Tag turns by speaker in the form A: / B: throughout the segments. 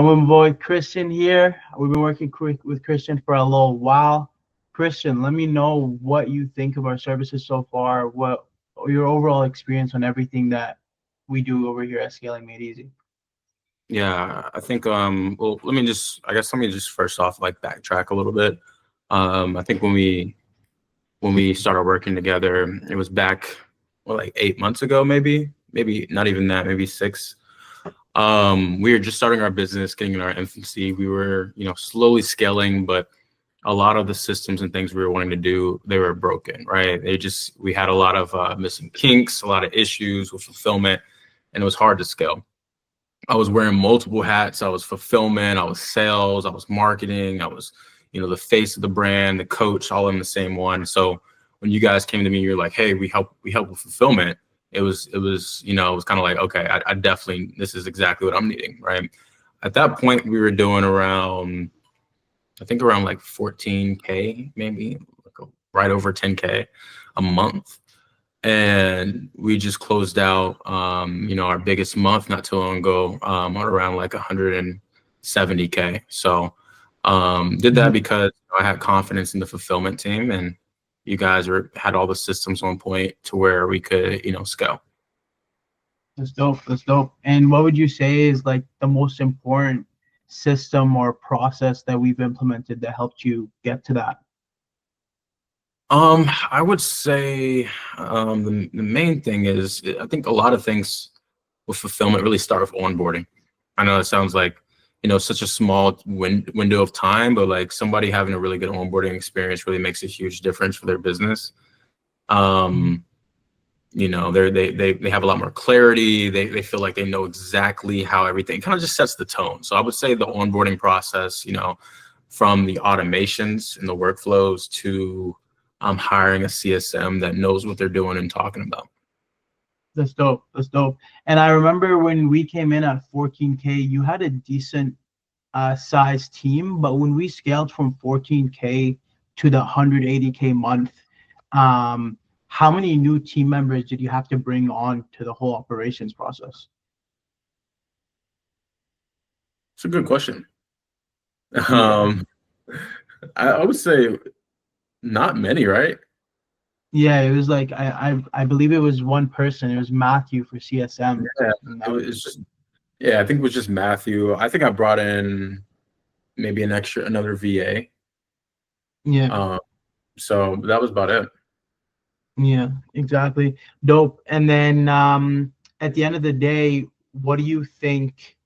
A: with my boy Christian here. We've been working with Christian for a little while. Christian, let me know what you think of our services so far, what your overall experience on everything that we do over here at Scaling Made Easy.
B: Yeah, I think well, let me just first off like backtrack a little bit. I think when we started working together, it was back like 8 months ago, maybe not even that, maybe 6. We were just starting our business, getting in our infancy. We were, slowly scaling, but a lot of the systems and things we were wanting to do, they were broken, right? We had a lot of missing kinks, a lot of issues with fulfillment, and it was hard to scale. I was wearing multiple hats. I was fulfillment, I was sales, I was marketing, I was, the face of the brand, the coach, all in the same one. So when you guys came to me, you're like, hey, we help with fulfillment. It was kind of like, okay, I definitely, this is exactly what I'm needing, right? At that point, we were doing around like 14K, maybe like right over 10K a month. And we just closed out, our biggest month not too long ago, on around like 170K. So did that because I had confidence in the fulfillment team, and you guys had all the systems on point to where we could, scale.
A: That's dope. That's dope. And what would you say is like the most important system or process that we've implemented that helped you get to that?
B: I would say the main thing is I think a lot of things with fulfillment really start with onboarding. I know it sounds like, such a small window of time, but like somebody having a really good onboarding experience really makes a huge difference for their business. They have a lot more clarity. They feel like they know exactly how everything kind of just sets the tone. So I would say the onboarding process, from the automations and the workflows to hiring a CSM that knows what they're doing and talking about.
A: That's dope. That's dope. And I remember when we came in at 14K, you had a decent size team, but when we scaled from 14K to the 180K month, how many new team members did you have to bring on to the whole operations process?
B: It's a good question. I would say not many, right?
A: Yeah, it was like I believe it was one person. It was Matthew for CSM.
B: Yeah, I think it was just Matthew. I think I brought in maybe another VA.
A: Yeah.
B: So that was about it.
A: Yeah, exactly. Dope. And then at the end of the day, what do you think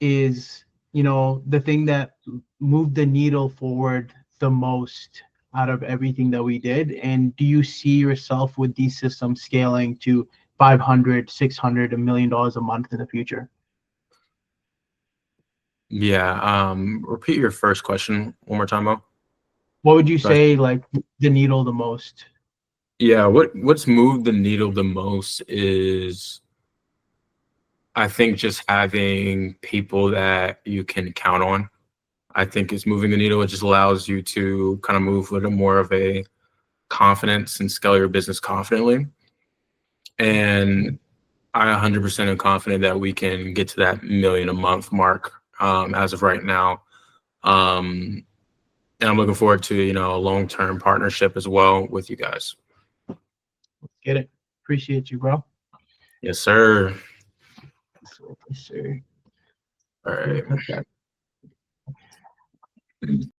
A: is, the thing that moved the needle forward the most out of everything that we did? And do you see yourself with these systems scaling to 500, 600, $1 million a month in the future?
B: Yeah. Repeat your first question one more time, Mo.
A: What would you say like the needle the most?
B: Yeah, what's moved the needle the most is I think just having people that you can count on. I think is moving the needle. It just allows you to kind of move with a more of a confidence and scale your business confidently. And I 100% am confident that we can get to that million a month mark as of right now. And I'm looking forward to, a long-term partnership as well with you guys.
A: Let's get it. Appreciate you, bro.
B: Yes, sir.
A: Yes, sir.
B: All right.